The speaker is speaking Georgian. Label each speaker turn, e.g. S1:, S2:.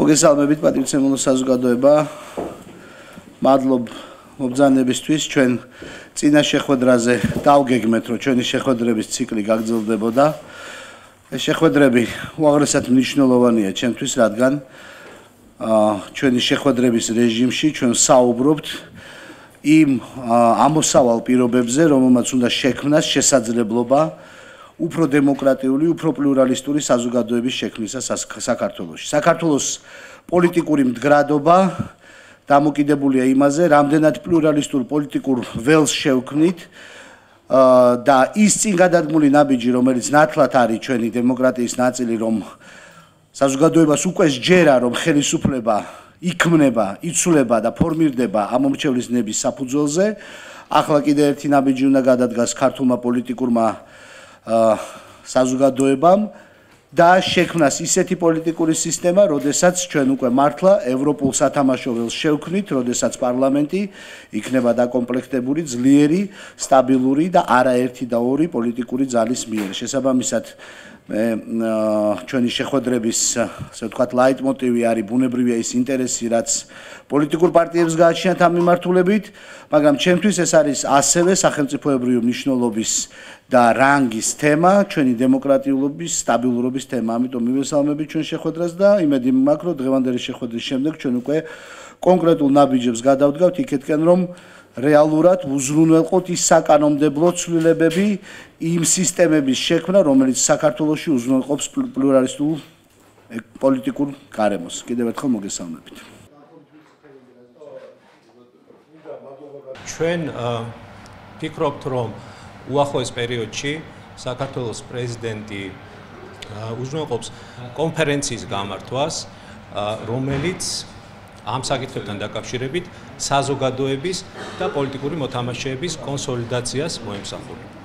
S1: მოგესალმებით პატრიცემულო საზოგადოება. მადლობ მობრძანებისთვის ჩვენ წინა შეხვედრაზე დავგეგმეთ, რომ ჩვენი შეხვედრების ციკლი გაგრძელდებოდა. ეს შეხვედრები უაღრესად მნიშვნელოვანია ჩემთვის, რადგან ჩვენი შეხვედრების რეჟიმში ჩვენ საუბრობთ იმ ამოსავალ პირობებზე, რომელმაც უნდა შექმნას შესაძლებლობა უფრო დემოკრატიული, უფრო პლურალისტური საზოგადოების შექმნისა საქართველოში. საქართველოს პოლიტიკური მდგრადობა დამოკიდებულია იმაზე, რამდენად პლურალისტურ პოლიტიკურ ველს შევქმნით და ის წინ გადადგმული ნაბიჯი, რომელიც ნათლად არის ჩვენი დემოკრატიის ნაწილი, რომ საზოგადოებას უკვე სჯერა, რომ ხელისუფლება იქმნება, იცვლება და ფორმირდება ამომრჩევლის ნების საფუძველზე, ახლა კიდევ ერთი ნაბიჯი უნდა გადადგას ქართულმა პოლიტიკურმა საზოგადოებამ და შექმნას ისეთი პოლიტიკური სისტემა, როდესაც ჩვენ უკვე მართლა ევროპულ სათამაშო ველს შევქმნით, როდესაც პარლამენტი იქნება დაკომპლექტებული ძლიერი, სტაბილური და არაერთი და ორი პოლიტიკური ძალის მიერ. შესაბამისად, ჩვენი შეხვედრების, ასე ვთქვათ, ლაიტმოტივი არის ბუნებრივია ის ინტერესი, რაც პოლიტიკურ პარტიებს გააჩნიათ ამ მიმართულებით, მაგრამ ჩემთვის ეს არის ასევე სახელმწიფოებრივი მნიშვნელობის და რანგის თემა, ჩვენი დემოკრატიულობის, სტაბილურობის თემა. ამიტომ მივესალმებით ჩვენ შეხვედრას და იმედი მაქვს, რომ დღევანდელი შეხვედრის შემდეგ ჩვენ უკვე კონკრეტულ ნაბიჯებს გადავდგავთ იქეთკენ, რომ რეალურად უზრუნველყოთ ის საკანონმდებლო ცვლილებები იმ სისტემების შექმნა, რომელიც საქართველოში უზრუნველყოფს პლურალისტურ პოლიტიკურ გარემოს. კიდევ ერთხელ მოგესალმებით.
S2: ჩვენ ვფიქრობთ, რომ უახლოეს პერიოდში საქართველოს პრეზიდენტი უზრუნველყოფს კონფერენციის გამართვას, რომელიც ამ საკითხებთან დაკავშირებით საზოგადოების და პოლიტიკური მოთამაშეების კონსოლიდაციას მოემსახურება.